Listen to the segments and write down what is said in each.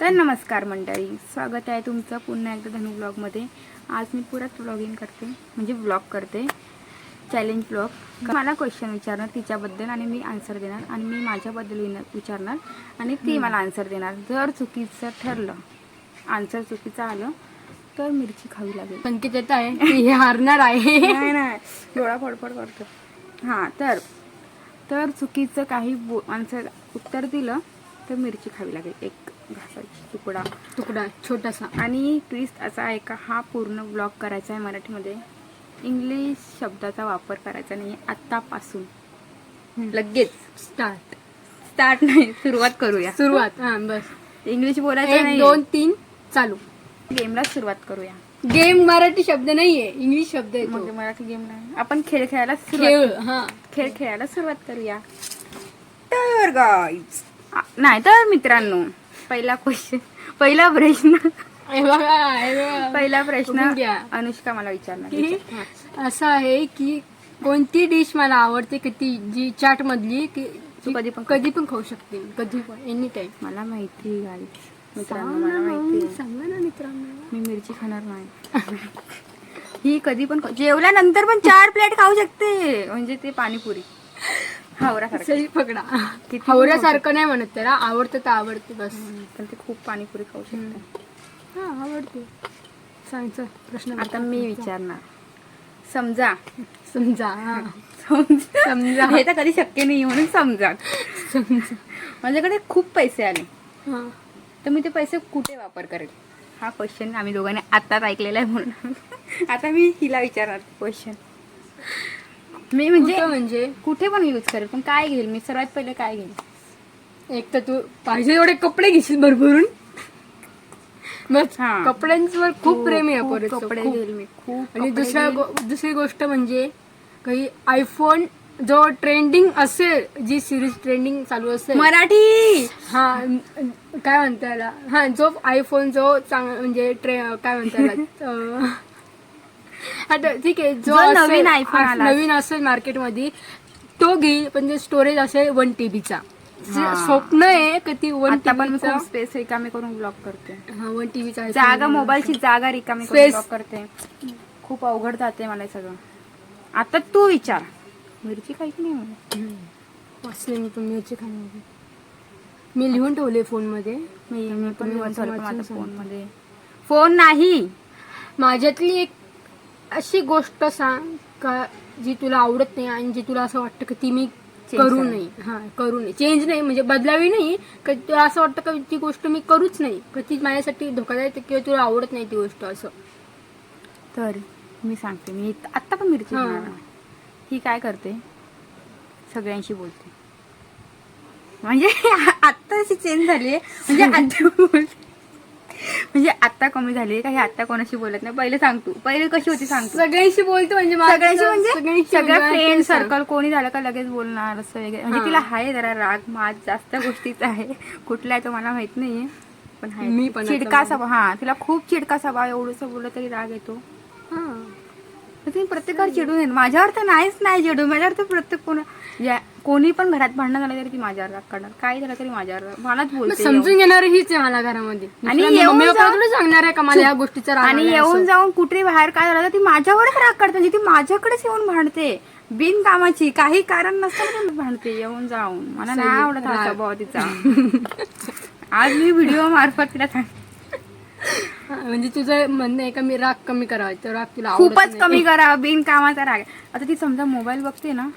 तर नमस्कार मंडळी, स्वागत आहे तुमचं पुन्हा एकदा धनु ब्लॉगमध्ये. आज मी पुरात व्लॉगिंग करते, म्हणजे व्लॉग करते, चॅलेंज व्लॉग. मला क्वेश्चन विचारणार तिच्याबद्दल आणि मी आन्सर देणार, आणि मी माझ्याबद्दल विचारणार आणि ती मला आन्सर देणार. जर चुकीचं ठरलं, आन्सर चुकीचं आलं तर मिरची खावी लागेल. संकेत येत आहे हे हारणार आहे. नाही नाही, डोळा फडफड करतो. हां, तर चुकीचं काही आन्सर उत्तर दिलं तर मिरची खावी लागेल, एक घासाची तुकडा छोटासा. आणि ट्विस्ट असा आहे का हा पूर्ण ब्लॉग करायचा आहे मराठीमध्ये. इंग्लिश शब्दाचा वापर करायचा नाही आत्तापासून. लगेच स्टार्ट नाही, सुरुवात. हा बस, इंग्लिश बोलायचं 1 नाही. 2 3 चालू. गेमला सुरुवात करूया. गेम मराठी शब्द नाहीये, इंग्लिश शब्द आहे मग तो. मराठी गेम नाही, आपण खेळ खेळायला खेळायला सुरुवात करूया. तर गाईज, नाही तर मित्रांनो, पहिला प्रश्न हे बघा. पहिला प्रश्न घ्या. अनुष्का मला विचारणार. असं आहे की कोणती डिश मला आवडते की ती जी चाट मधली की तू कधी पण खाऊ शकते, कधी पण, एनी टाइम. मला माहिती गाईज, मित्रांनो मला माहिती. सांगा ना मित्रांनो. मी मिरची खाणार नाही. ही कधी पण जेवल्यानंतर पण 4 प्लेट खाऊ शकते, म्हणजे ते पाणीपुरी हावऱ्यासारखं. सही पकडा. किती हावऱ्यासारखं नाही म्हणत त्याला, आवडतं तर आवडते बस. पण ते खूप पाणीपुरी खाऊ शकते. हा आवडते. सांगचं प्रश्न आता मी विचारणार. समजा हा. हे तर कधी शक्य नाही, म्हणून समजा माझ्याकडे खूप पैसे आले हा. तर मी ते पैसे कुठे वापर करेल? हा क्वेश्चन आम्ही दोघांनी आत्ताच ऐकलेला आहे, म्हणून आता मी हिला विचारणार क्वेश्चन. मी म्हणजे कुठे पण यूज करेल, पण काय घेईल मी? सर्वात पहिले काय घेईल? एक तर तू पाहिजे एवढे कपडे घेशील भरभरून. बस, हा. कपड्यांवर खूप प्रेम आहे आपण. कपडे घेईल मी खूप. आणि दुसरी गोष्ट म्हणजे काही आयफोन जो ट्रेंडिंग असेल, जी सिरीज ट्रेंडिंग चालू असेल मराठी, हा काय म्हणता याला, हा जो आयफोन जो म्हणजे काय म्हणता याला आता ठीक आहे, जो नवीन आयफोन नवीन असेल मार्केटमध्ये तो घेईल, पण जे स्टोरेज असेल 1 TB चा. स्वप्न आहे की ती 1 TB चा स्पेस रिकामी करून ब्लॉक करते. 1 TB चा जागा, मोबाईलची जागा रिकामी करून ब्लॉक करते. खूप अवघड जाते मला सगळं. आता तू विचार, मिरची खायची नाही मला. असले मी पण मिरची खाणार. मी लिहून ठेवले फोन मध्ये. मी पण लिहून ठेवलं माझ्या फोन मध्ये. फोन नाही, माझ्यातली एक अशी गोष्ट सांग का जी तुला आवडत नाही आणि जी तुला असं वाटतं की ती मी करू नये. चेंज नाही म्हणजे बदलावी नाही, का तुला असं वाटतं का ती गोष्ट मी करूच नाही, का ती माझ्यासाठी धोकादायक किंवा तुला आवडत नाही ती गोष्ट. असं तर मी सांगते, मी आत्ता पण मिरची खाणार नाही. ही काय करते, सगळ्यांशी बोलते. म्हणजे आत्ता अशी चेंज झाली, म्हणजे आत्ता कमी झाली का? हे आत्ता कोणाशी बोलत नाही. पहिले सांगतो, पहिले कशी होती सांगतो. सगळ्यांशी बोलते म्हणजे सगळ्या फ्रेंड सर्कल कोणी झालं का लगेच बोलणार असं वगैरे. म्हणजे तिला आहे जरा राग माज जास्त गोष्टीचा आहे. कुठला आहे तो मला माहित नाहीये, पण मी आहे चिडका स्वभाव. हा, तिला खूप चिडका स्वभाव. एवढंसं बोललं तरी राग येतो. तुम्ही प्रत्येकावर चिडून येईल. माझ्यावर तर नाहीच नाही चिडून. माझ्यावर तर प्रत्येक कोणी पण घरात भांडण झालं तरी ती माझ्यावर राग काढणार. काय झालं तरी माझ्यावर मलाच बोलते. समजून घेणार हीच आहे मला घरामध्ये. आणि सांगणार आहे का मला या गोष्टीचा राग, आणि येऊन जाऊन कुठे बाहेर काय झालं तर ती माझ्यावरच राग काढते. म्हणजे ती माझ्याकडेच येऊन भांडते बिनकामाची, काही कारण नसतं भांडते येऊन जाऊन. मला नाही आवडत हा स्वभाव तिचा. आज मी व्हिडिओ मार्फत तिला सांग. म्हणजे तुझं म्हणणं आहे का मी राग कमी करावा, तर राग तुला खूपच कमी करावा, बिनकामाचा राग. आता ती समजा मोबाईल बघते ना,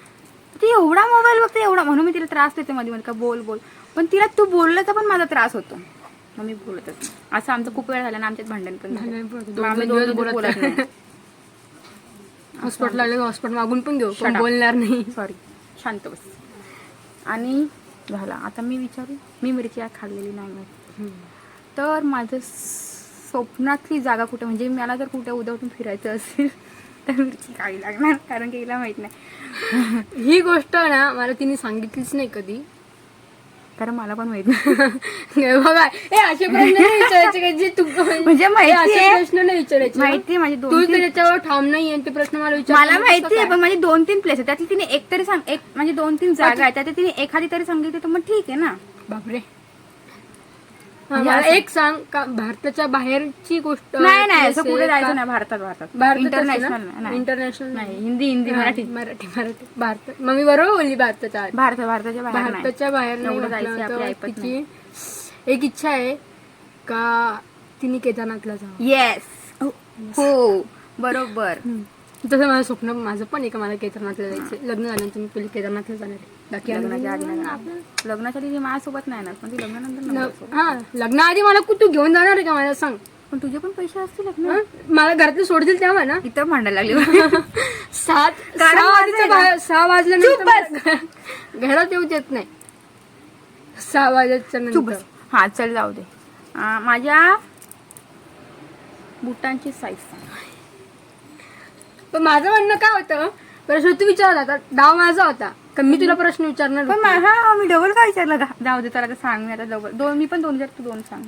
ती एवढा मोबाईल बघते एवढा, म्हणून मी तिला त्रास देते मध्ये मध्ये का बोल. पण तिला तू बोललं तर पण माझा त्रास होतो, मग मी बोलतच. असं आमचं खूप वेळ झालं ना, आमच्यात भांडण पण बोलत नाही. हॉस्पिटल लागले, हॉस्पिटल मागून पण घेऊ, पण बोलणार नाही. सॉरी, शांत बस. आणि झाला. आता मी विचारू, मी मिरची खाल्लेली नाही, तर माझं स्वप्नातली जागा कुठे, म्हणजे मला जर कुठे उद्यातून फिरायचं असेल तर मिरची खावी लागणार, कारण की हिला माहित नाही. ही गोष्ट ना मला तिने सांगितलीच नाही कधी, कारण मला पण माहित नाही. बघा असे प्रश्न नाही विचारायचे तू, म्हणजे प्रश्न नाही विचारायचे. माहिती माझे तू त्याच्यावर ठाम नाही आणि ते प्रश्न मला विचार. मला माहिती आहे, पण माझे 2-3 प्लेस आहे, त्यातली तिने एक तरी सांग, एक म्हणजे 2-3 जागा आहे, त्यात तिने एखादी तरी सांगितली तर मग ठीक आहे ना. बापरे, म्हणजे मला असं- एक सांग का भारताच्या बाहेरची गोष्ट नाही असं कुठे जायचं नाही. भारतात इंटरनॅशनल नाही. इंटरनॅशनल नाही हिंदी मराठी मराठी भारत मग मी बरोबर बोलली भारताच्या आत. भारताच्या बाहेर नाही. भारताच्या बाहेर नाही एवढं म्हटलं जायचं तर आपली ऐपत तिची एक इच्छा आहे का तिने केदारनाथला जावं. येस हो बरोबर. तसं माझं स्वप्न माझं पण आहे का मला केदारनाथला जायचं. लग्न झाल्यानंतर मी पहिले केदारनाथला जाणार आहे. बाकी लग्नाच्या आधी नाही आपलं जाणार. लग्नाच्या आधी माझ्यासोबत नाही ना पण ती लग्नानंतर नाही माझ्यासोबत. हा लग्नाआधी मला तू घेऊन जाणार आहे का मला सांग. पण तुझे पण पैसे असतील लग्न हं? मला घरातले सोडतील तेव्हा ना. इथं भांडायला लागली. कारण माझं आहे ना. 6 वाजल्यानंतर घरात येऊ देत नाही. 6 वाजायच्या चुप नंतर बस. हा चल जाऊ दे. माझ्या बुटांची साईज सांग. पण माझं म्हणणं काय होतं प्रश्न तू विचारला होता डाव माझा होता का मी तुला प्रश्न विचारणार पण होते. हा मी डबल काय विचारलं का जाऊ दे त्याला सांग. मी आता डबल दोन मी पण 2 विचार तू 2 सांग.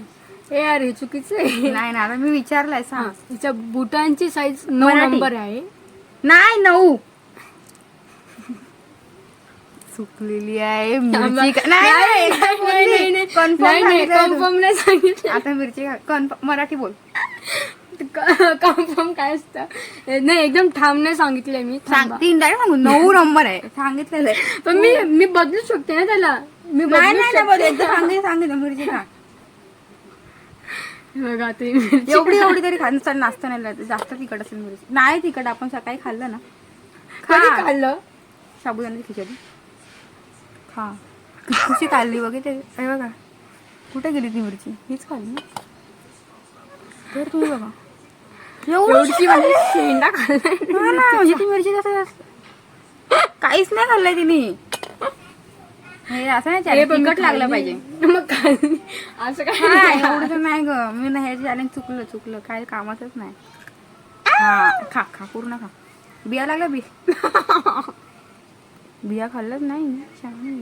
ए यार हे चुकीचं आहे. नाही ना आता मी विचारलंय हा, सांग. तिच्या बुटांची साईज 9 मराठी. नंबर आहे. नाही 9 चुकलेली आहे. मिरची का- नाही, नाही, एकदम बोलली. Confirm सांगितलं तू. कन्फर्म नाही सांगितलं. आता मिरची कन्फर्म मराठी बोल. कन्फर्म काय असतं नाही एकदम ठाम नाही सांगितलंय मी. सांग थांबा. 3 डायरेक्ट सांगू 9 नंबर आहे सांगितलेलं आहे. पण मी बदलू शकते ना त्याला. मी नाही बदलू नाही शकते. एकदा सांगितलं मिरची सांग. बघा आता ही मिरची. एवढी तरी खात नाचता नाही लागत. जास्त तिखट असेल मिरची. नाही तिखट आपण सकाळी खाल्लं ना. कधी खा खाल्लं साबुदाण्याची खिचडी खा. कशी खाल्ली बघितली अरे बघा कुठे गेली ती मिरची हीच खाल्ली ना. तर तुम्ही बघा एवढी म्हणजे शेंडा खाल्लाय. हा ना, म्हणजे ती मिरची कसं काहीच नाही खाल्लंय तिने. हे असं नाही हे challenge, बघ, तिखट लागलं खाल्ली. पाहिजे. मग खाल्ली. असं काय हा, नाही. एवढं तर नाही ग मी नाही हे चॅलेंज चुकलं काय कामातच नाही. हा खा पूर्ण खा. बिया लागल्या बिया खाल्लंच नाही छान.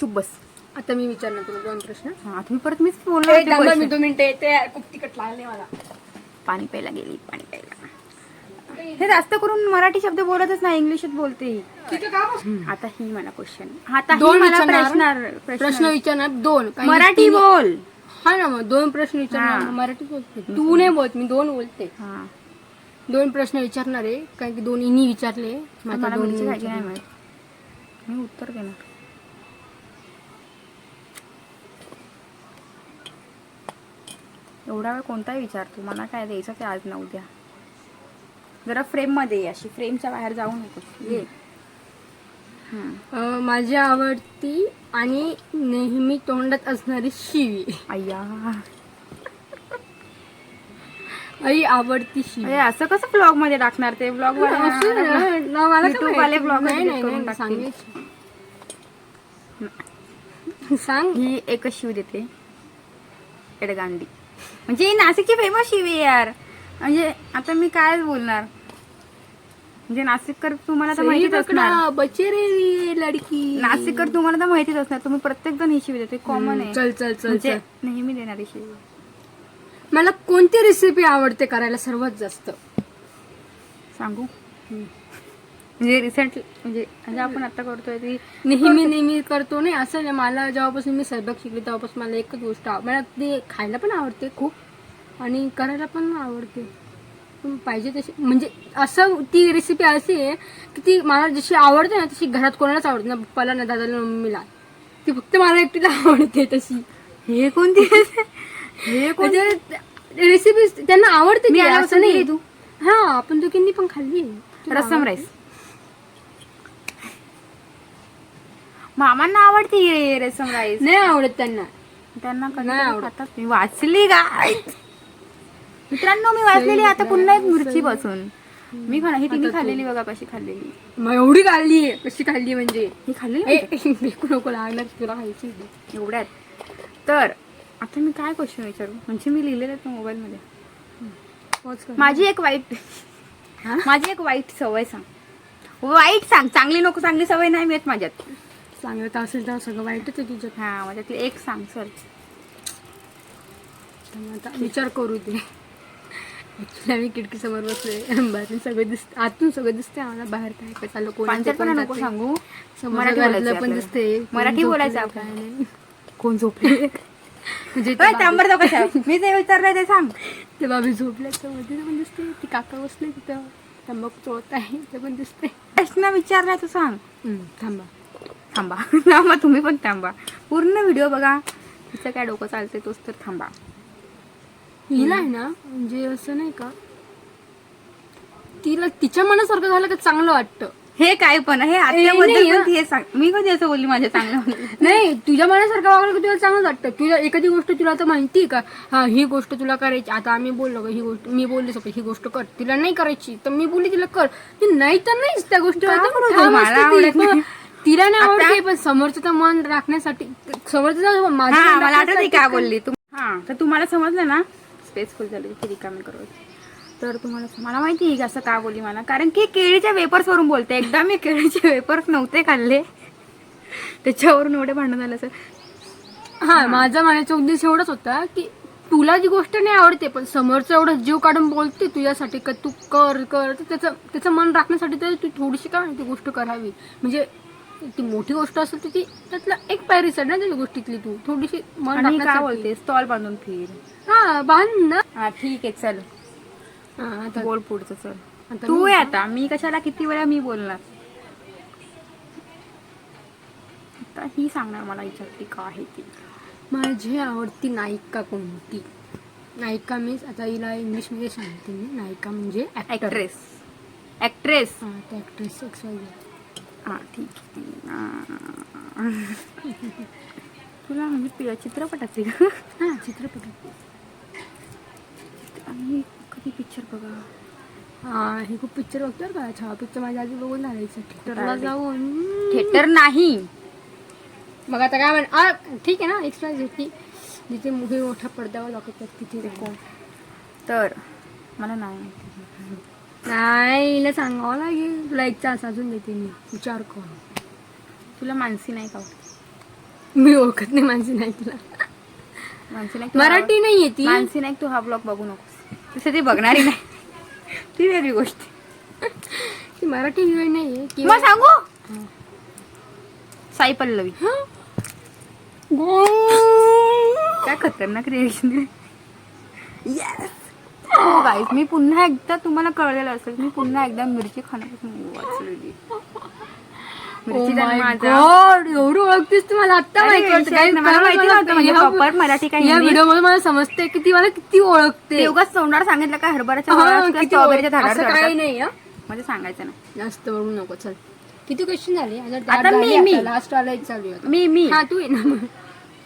चुप बस. आता मी विचारणार तुला 2 प्रश्न. हा तुम्ही परत मीच बोलणार होते थांबा मी question. 2 मिनिटं येते. खूप तिखट लागले मला. पाणी प्यायला गेली पाणी प्यायला. हे जास्त करून मराठी शब्द बोलतच नाही इंग्लिशच बोलते ही. तिथं का बस- आता ही मला क्वेश्चन आता ही 2 मला विचारणार. प्रश्न विचारणार 2 मराठी बोल. हा ना मग 2 प्रश्न विचारणार. हा. मराठी बोलते तू नाही बोलत मी 2 बोलते. हा 2 प्रश्न विचारणार आहे कारण की 2 इनी विचारले. मला आता 2 मिरची खायची नाही माहित. मी उत्तर देणार. एवढा वेळ कोणताही विचारतो मला काय द्यायचं ते आज ना उद्या. जरा फ्रेम मध्ये ये, अशी फ्रेमच्या बाहेर जाऊ नको ये. माझी आवडती आणि नेहमी तोंडात असणारी शिवी. अय्या आई आवडती शिवी. अरे असं कसं ब्लॉग मध्ये टाकणार ते ब्लॉग असं ना, ना, मला काय YouTube वाले माहिती. vlog नाही, edit नाही, करून नाही, टाकतील. सांगायचं. सांग ही एकच शिव देते एडगांडी. म्हणजे ही नाशिकची फेमस शिव आहे यार. म्हणजे आता मी काय बोलणार. म्हणजे नाशिककर तुम्हाला तर माहितीच असणार. बचे रे लडकी. नाशिककर तुम्हाला तर माहितीच असणार. तुम्ही प्रत्येक जण ही शिव देते कॉमन आहे. चल चल चल म्हणजे चल. नेहमी देणारी शिव. मला कोणती रेसिपी आवडते करायला सर्वात जास्त सांगू म्हणजे रिसेंट म्हणजे आपण आता करतोय ती नेहमी करतो नाही असं नाही. मला जेव्हापासून मी स्वयंपाक शिकले तेव्हापासून मला एकच गोष्ट मला ते खायला पण आवडते खूप आणि करायला पण आवडते. पण पाहिजे तशी म्हणजे असं ती रेसिपी अशी आहे की ती मला जशी आवडते ना तशी घरात कोणालाच आवडते ना पप्पाला ना दादाला ना मम्मीला. ती फक्त मला एकटीला आवडते तशी. हे कोणती हे कोणती रेसिपी त्यांना आवडते मी ती, आल्यावर असं नाही. केली तू? हा आपण दोघींनी पण खाल्ली. रस्सम राईस. मामांना आवडते ही रस्सम राईस. नाही आवडत त्यांना. त्यांना कधी नाही आवडत. खातात. मी वाचली काय मित्रांनो मी वाचलेली आता पुन्हा एक मिरची पासून मी ही तिने खाल्लेली बघा कशी खाल्लेली. मग एवढी खाल्ली कशी खाल्ली म्हणजे ही खाल्लेली बिलकुल नको लागणार तुला खायची. एवढ्यात. तर आता मी काय क्वेश्चन विचारू म्हणजे मी लिहिलेलं आहे मोबाईल मध्ये. माझी एक वाईट सवय सांग. वाईट सांग चांगली नको. चांगली सवय नाही मिळत माझ्यात. चांगलं तर असेल तर सगळं वाईटच आहे तुझ्यात. हा माझ्यातली एक सांग चल. आता विचार करू दे. ऍक्च्युली आम्ही खिडकी समोर बसलोय, बाहेरून सगळं दिसते, आतून सगळं दिसते आम्हाला, बाहेर काय काय चाललं, कोण पांचट पण नको सांगू. समोर मराठी घरातलं बोलायचं पण आपल्याला. दिसते, मराठी बोलायचं काय आपण. नाही. कोण झोपले? म्हणजे थांबर जाऊ कशा मी ते विचारलंय ते सांग. ते बाबी झोपल्याचं मध्ये पण दिसते, ती काका बसले तिथं तंबाखू चोळत आहे ते पण दिसते. प्रश्न विचारलाय तू सांग. थांबा थांबा थांबा, तुम्ही पण थांबा. पूर्ण व्हिडिओ बघा. तिचं काय डोकं चालतंय तोच तर थांबा. हिला आहे ना, म्हणजे असं नाही का, तिला तिच्या मनासारखं झालं का चांगलं वाटतं. हे काय पण हे आत्याबद्दल नाही, पण हे सांग. मी कधी असं बोलली माझ्या चांगलं? नाही, तुझ्या मनासारखं वागलं की तुला चांगलं वाटतं. तुला एखादी गोष्ट तुला आता माहिती का, हा ही गोष्ट तुला करायची, आता आम्ही बोललो का ही गोष्ट, मी बोलले सगळं ही गोष्ट कर, तिला नाही करायची तर मी बोलली तिला कर, ती नाही तर नाहीच त्या गोष्टी का बरं मला आवडत नाही? तिला नाही आवडते, पण समोरचं मन राखण्यासाठी, समोरचं माझं हा मन मला आठवत राखण्यासाठी काय बोलली तू. हा तर तुम्हाला समजलं ना, स्पेसफुल झालं की रिकामी करायची. तर तुम्हाला मला माहिती आहे की असं का बोलली मला, कारण की केळीच्या वेपर्स वरून बोलते. एकदा मी केळीचे वेपर्स नव्हते खाल्ले, त्याच्यावरून एवढे भांडण झालं सर. हा, माझा म्हणायचा उद्देश एवढाच होता की तुला जी गोष्ट नाही आवडते, पण समोरचं एवढं जीव काढून बोलते तुझ्यासाठी का तू कर कर, तर त्याचं मन राखण्यासाठी तर तू थोडीशी काय ती गोष्ट करावी. म्हणजे ती मोठी गोष्ट असेल तर ती त्यातला एक पायरी चढ ना त्या गोष्टीतली, तू थोडीशी मन आणि काय राखण्यासाठी. बोलते स्टॉल बांधून फिर. हा, बांध ना. हा ठीक आहे चल हा, आता बोल पुढचं चल. आता तू आहे आता, मी कशाला किती वेळा मी बोलणार. आता ही सांगणार मला हिच्यातली का आहे ती. माझी आवडती नायिका कोणती? नायिका मीन्स आता हिला इंग्लिशमध्ये सांगते मी. नायिका म्हणजे ऍक्ट्रेस. ऍक्ट्रेस हा, त्या ऍक्ट्रेस XYZ. हा ठीक आहे. तुला म्हणजे चित्रपटाचे का? हा, चित्रपट. आणि कधी पिक्चर बघा. हा, हे खूप पिक्चर बघतो बरं का. छावा पिक्चर माझ्या आधी बघून झालायचं थिएटरला जाऊन. थिएटर नाही. मग आता काय म्हण, ठीक आहे ना, एक्स्ट्रा जिथे मुव्ही मोठ्या पडद्यावर दाखवतात तिथे जाऊ. तर मला नाही माहिती. नाही, हिला सांगावं लागेल. तुला एक चान्स अजून देते मी, विचार कर. तुला मानसी नाही का आवडत? मी ओळखत नाही माणसी नाही तुला. मानसी नाही मराठी नाहीये ती. मानसी नाही, तू हा ब्लॉग बघू नकोस. तसं ती बघणारी नाही, ती वेगळी गोष्ट. ती मराठी हिरोईन नाहीये मग सांगू साई पल्लवी. काय खतरनाक रिएक्शन. येस गाईस, मी पुन्हा एकदा तुम्हाला कळलेलं असेल, मी पुन्हा एकदा मिरची खाण्यापासून वाचलेली. मिरची गॉड, एवढं ओळखतेस तू मला आता माहिती मराठी काय या व्हिडिओ मध्ये मला समजते की ती मला किती ओळखते. उगाच तोंडावर सांगितलं का हरभऱ्याच्या किती स्ट्रॉबेरीच्या ओळखते. असं काही झाडावर नाही हा. म्हणजे सांगायचं ना जास्त बघू नको. चल, किती क्वेश्चन झाले आता? मी लास्ट वाला एक चालू आहे. मी हा, तू ये ना.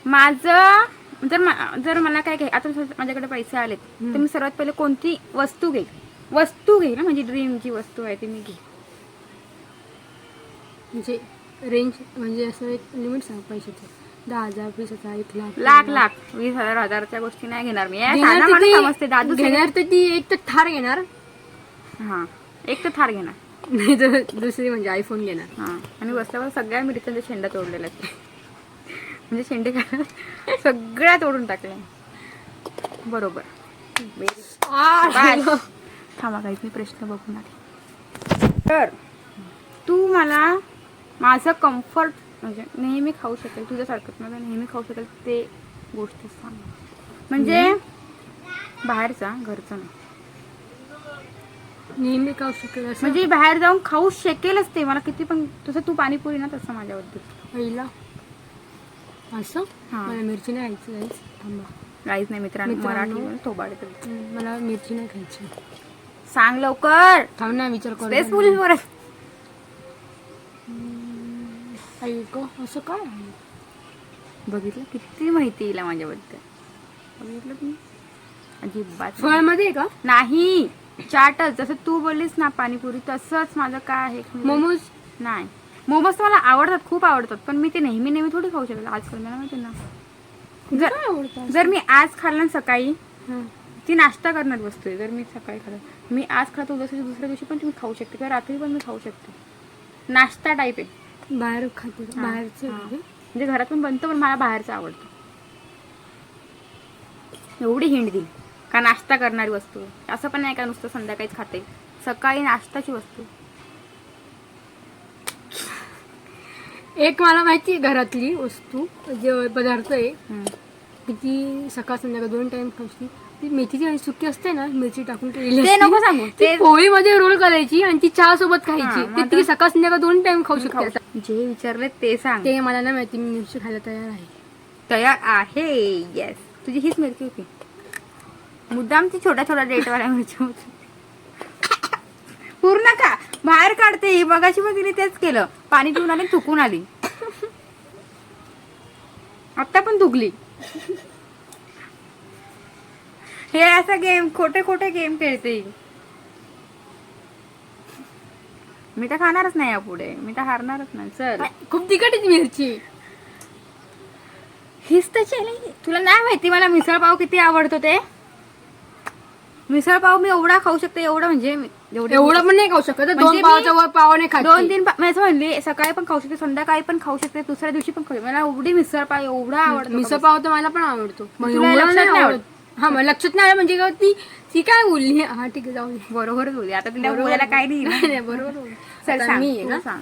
माझं जर मला काय घ्याय, आता माझ्याकडे पैसे आलेत तर मी सर्वात पहिले कोणती वस्तू घेईल ना, माझी ड्रीमची वस्तू आहे ती मी घेईल. म्हणजे रेंज, म्हणजे असं एक लिमिट सांग पैशाचं. 10,000, 20,000, 1,00,000, लाख 20,000 हजारच्या गोष्टी नाही घेणार मी. समजते दादू घेणार तर ती एक तर थार घेणार. हा, एक तर थार घेणार, नाही तर दुसरी म्हणजे आयफोन घेणार. हा. आणि बसल्यावर सगळ्या मिरच्यांच्या शेंडा तोडलेल्या आहेत. म्हणजे शेंडे काय सगळ्या तोडून टाकल्या. बरोबर. थांबा काही मी प्रश्न बघून आले. तर तू मला माझं कम्फर्ट म्हणजे नेहमी खाऊ शकेल, तुझ्यासारखंच मला नेहमी खाऊ शकेल ते गोष्टी सांग. म्हणजे बाहेरचा, घरचा नाही. नेहमी खाऊ शकेल असं म्हणजे बाहेर जाऊन खाऊ शकेलच ते मला किती पण. तसं तू पाणीपुरी ना, तसं माझ्याबद्दल. पहिला असं हा. मला मिरची नाही खायची गाईस. थांबा, काहीच नाही मित्रांनो, मराठी थोबाडे मला मिरची नाही खायची. सांग लवकर. थांब ना, विचार करू. तेच पोलीस वर ऐक, असं काय आहे? बघितलं किती माहिती येईल माझ्याबद्दल. बघितलं तुम्ही? अजिबात फळ मध्ये का? नाही, चाटच. जसं तू बोललीस ना पाणीपुरी, तसंच माझं काय आहे. मोमोज नाही, मोमोज तर मला आवडतात, खूप आवडतात, पण मी ते नेहमी थोडी खाऊ शकेल. आजकाल मला माहिती ना, काय आवडतं? जर मी आज खाल्लं सकाळी, हा. ती नाश्ता करणार वस्तू आहे. जर मी सकाळी खाल्लं, मी आज खातो दुसऱ्या दिवशी पण तुम्ही खाऊ शकते, किंवा रात्री पण मी खाऊ शकते. नाश्ता टाईप आहे. बाहेर खाते बाहेरचं हा. म्हणजे? म्हणजे घरात पण बनतं, पण मला बाहेरचं आवडतं. एवढी हिंड दिली. का नाश्ता करणारी वस्तू? असं पण नाही का नुसतं संध्याकाळीच खाते, सकाळी नाश्ताची वस्तू. एक मला माहिती आहे घरातली वस्तू, जे पदार्थ आहे हम्म. की ती सकाळ संध्याकाळ 2 टाइम खायची. ती मेथीची आणि सुकी असते ना, मिरची टाकून केलेली ते असते. नको सांगू, ती ते पोळीमध्ये रोल करायची आणि ती चहा सोबत हा, खायची. मग ते ती सकाळ संध्याकाळ 2 टाइम खाऊ शकते आता. जे विचारले ते सांग. ते मला नाही माहिती, मी मिरची खायला तयार आहे. तयार आहे. येस, तुझी हीच मिरची होती. मुद्दाम ती छोट्या छोट्या डेटवाल्या मिरची होती. पूर्ण का बाहेर काढते ही. मगाशी पण तिने तेच केलं, पाणी पिऊन आली, थुकून आली, आता पण थुकली. हे असं गेम, खोटे खोटे गेम खेळते ही. मी तर खाणारच नाही यापुढे, मी तर हारणारच नाही. चल, खूप तिखट आहे ती मिरची. हीच तर चॅलेंज. तुला नाही माहिती मला मिसळ पाव किती आवडतो ते? मिसळ पाव मी एवढा खाऊ शकते, एवढा म्हणजे एवढं पण नाही खाऊ शकत. म्हणजे 2 मी पावाच्या वर पाव नाही खात. 2-3 मी असं म्हणले, सकाळी पण खाऊ शकते, संध्याकाळी पण खाऊ शकते, दुसऱ्या दिवशी पण खाऊ शकते. मला एवढी मिसळ पाव एवढा आवडतो. मिसळ पाव तर मला पण आवडतो. मग तुला एवढं लक्षात नाही आवडत? हा, मला लक्षात नाही आलं म्हणजे का ती ती काय बोलली. हा ठीक आहे, जाऊ दे. बरोबर बोलली. आता तिला बोलायला काय नाही. नाही, बरोबर बोलली. चल आता सांग, मी आहे तू ना. सांग.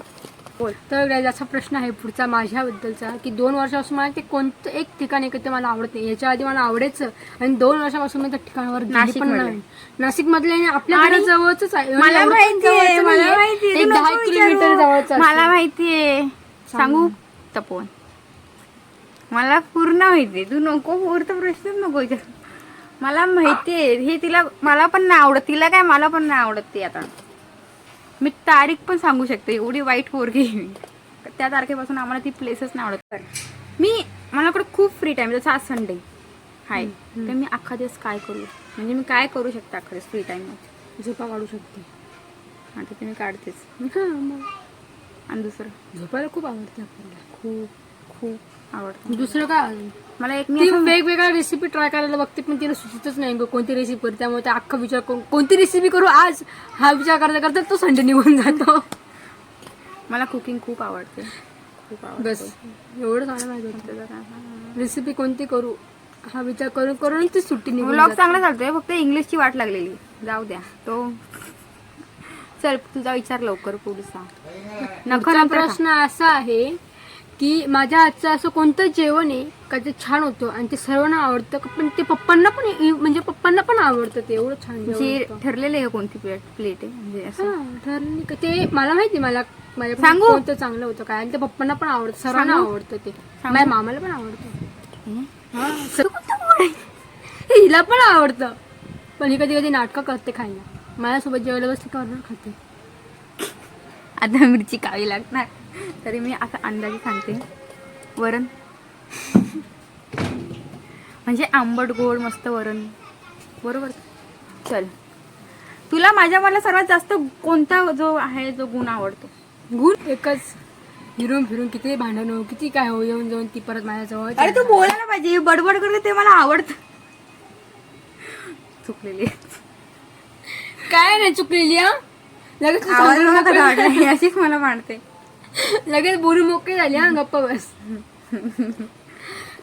बोल. तर guys, असा प्रश्न आहे पुढचा माझ्याबद्दलचा की 2 वर्षापासून मला ते कोणतं एक ठिकाण आहे की ते मला आवडत नाही. याच्या आधी मला आवडायचं आणि 2 वर्षापासून मी त्या ठिकाणावर गेली नाशिक पण मधलं. नाही. नाशिक मधले आपल्या आणि जवळच आहे. मला एवढं पण माहितीये, जवळचं मला नाहीये. माहितीये, एक तू 10 नको किलोमीटर विचारू. जवळचं मला माहितीये. सांगू तपोवन, मला पूर्ण माहितीये. तू नको पुढचा प्रश्नच नको विचारू. मला माहितीये हे. तिला मला पण नाही आवडत, तिला काय मला पण नाही आवडत ते. आता मी तारीख पण सांगू शकते, एवढी वाईट पोरगी आहे मी. त्या तारखेपासून आम्हाला ती प्लेसच नाही आवडत. मी माझ्याकडे खूप फ्री टाइम, जसं आज संडे हाय, तर मी अख्खा दिवस काय करू, म्हणजे मी काय करू शकते अख्खा दिवस फ्री टाइममध्ये? झोपा काढू शकते. आता ते मी काढतेच. हा, मग आणि दुसरं झोपायला खूप आवडते आपल्याला. खूप खूप आवडतं. दुसरं काय आवडतं? मला एक ती वेगवेगळ्या रेसिपी ट्राय करायला बघते पण तिला सुचतच नाही गं कोणती रेसिपी करू. त्यामुळे त्या अख्खा विचार करून कोणती रेसिपी करू आज हा विचार करता करता तो संडे निघून जातो. मला कुकिंग खूप आवडते, खूप आवडते. बस एवढं झालं माहिती. रेसिपी कोणती करू हा विचार करून करून ती सुट्टी निघून व्लॉग जाते. चांगला चालतोय, फक्त इंग्लिशची वाट लागलेली. जाऊ द्या तो. चल तुझा विचार लवकर पुढचा. पुढचा प्रश्न असा आहे की माझ्या हातचं असं कोणतं जेवण आहे का जे छान होतं आणि ते सर्वांना आवडतं पण ते पप्पांना पण म्हणजे पप्पांना पण आवडतं ते एवढं छान जेवण जे होतं. ठरलेले आहे कोणती प्लेट आहे म्हणजे असं. हा, ठरलं का ते मला माहिती. मला माझ्या सांगू? कोणतं चांगलं होतं काय आणि ते पप्पांना पण आवडतं, सर्वांना सांगू? आवडतं ते. सांगू? माझ्या मामाला पण आवडतं. हा, कोणतं गोड आहे? हिला पण आवडतं पण ही कधी कधी नाटकं करते खायला. माझ्यासोबत जेवायला बसली का बरोबर खाते. आता मिरची खावी लागणार तरी मी आता अंदाजे सांगते. वरण म्हणजे आंबट गोड मस्त वरण, बरोबर. चल तुला माझ्यामधला सर्वात जास्त कोणता जो आहे जो गुण आवडतो? गुण एकच, फिरून फिरून किती भांडण हो किती काय हो येऊन जाऊन ती परत माझ्याजवळ. अरे तू बोलायला पाहिजे, बडबड करते ते मला आवडतं. चुकलेली काय नाही चुकलेली हा. लगेच तू आवाज सांगू नका नको. काढायला, अशीच मला मांडते. लगेच बोलू मोकळी झाली हा, गप्पा बस.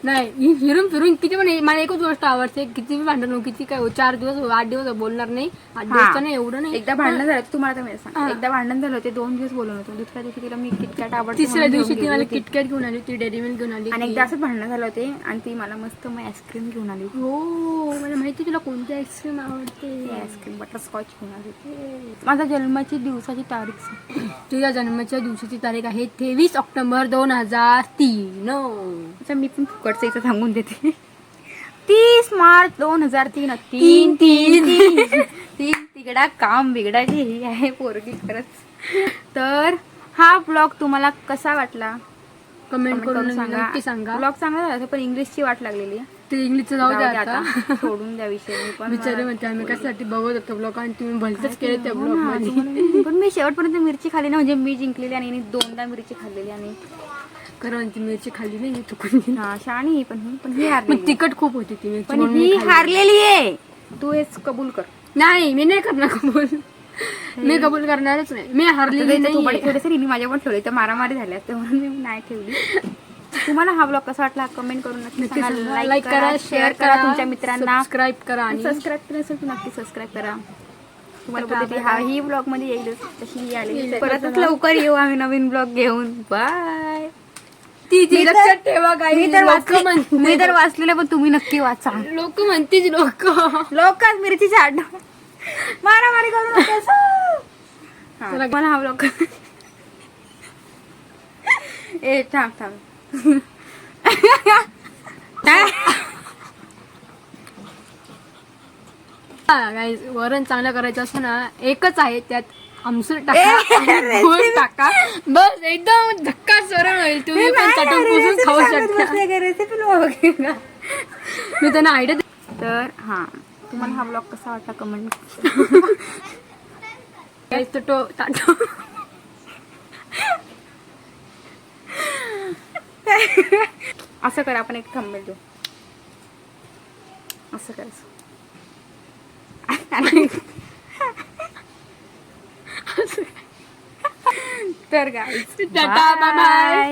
नाही ही फिरून फिरून किती पण मला एकच गोष्ट आवडते, किती बी भांडण हो किती काय हो 4 दिवस हो 8 दिवस हो, बोलणार नाही. 8 दिवस तर नाही एवढं नाही. एकदा भांडण झालं तुम्हाला तर मी सांग. हा. एकदा भांडण झालं होते 2 दिवस बोलून होतो. दुसऱ्या दिवशी तिला मी किटकॅट आवडते तिसऱ्या म्हणून दिवशी घेऊन ती गेली मला होती. किटकॅट घेऊन आली होती, डेअरी मिल्क घेऊन आली आणि होती. एकदा असंच भांडण झालं होते आणि ती मला मस्त मग आईस्क्रीम घेऊन आली होती. हो मला माहिती तुला कोणती आईस्क्रीम आवडते. आईस्क्रीम बटरस्कॉच घेऊन आली होती. माझ्या जन्माची दिवसाची तारीख सांग. तुझ्या जन्माच्या दिवसाची तारीख आहे 23 ऑक्टोबर 2003. अच्छा मी पण फुकटचं इथं सांगून देते. 30 मार्च 2003. 3 3 3 तिकडा काम बिघडायची ही आहे पोरगी खरंच. तर हा ब्लॉग तुम्हाला कसा वाटला कमेंट करून सांगा. नक्की सांगा. ब्लॉग चांगला झाला पण इंग्लिशची वाट लागलेली आहे. ते इंग्लिशचं जाऊ दे जाऊ दे आता. सोडून द्या विषय. मी पण बिचारे म्हणते आम्ही कशासाठी बघत होतो ब्लॉग आणि तुम्ही भलतच केलं त्या हो ब्लॉग ना, मध्ये. तुम्हाला- पण मी शेवटपर्यंत मिरची खाली ना, म्हणजे मी जिंकलेली आणि हिने 2दा मिरची खाल्लेली आणि कारण ती मिरची खाल्ली नाही चुकून. हा शाणी आहे, पण ही पण हारलेली. तिखट खूप होती ती मिरची पण म्हणून ही मी खाल्ली. हारलेली आहे. तू हेच कबूल कर. नाही मी नाही करणार कबूल. मी कबूल करणारच नाही. मी हारलेली नाही. थोडेसे हिने माझ्या पण ठेवले तर मारामारी झाल्या असते म्हणून मी नाही ठेवली. तुम्हाला हा ब्लॉग कसा वाटला कमेंट करून नक्की सांगा. लाईक लाईक करा, शेअर करा तुमच्या मित्रांना. सबस्क्राईब करा आणि सबस्क्राईब केलं असेल तर नक्की सबस्क्राईब करा. तुम्हाला बोलते हा ही ब्लॉग मध्ये येईल तशी ही आली. परतच लवकर येऊ आम्ही नवीन ब्लॉग घेऊन. बाय. ती लक्षात ठेवा मी तर वाचलेलं पण तुम्ही नक्की वाचा. लोक म्हणतीच लोक मिरचीची आठ मारामारी करू नका. मला हा ब्लॉग ए थांब वरण चांगलं करायचं असं ना एकच आहे त्यात आमसूल टाका आणि गूळ टाका बस एकदम झक्कास वरण होईल. तुम्ही पण चटून पुसून खाऊ शकता. मी त्यांना आयडिया तर हा तुम्हाला हा ब्लॉग कसा वाटला कमेंट. असं करा आपण एक थंबनेल देऊ. असं करायचं. तर गाईज टाटा बाय बाय.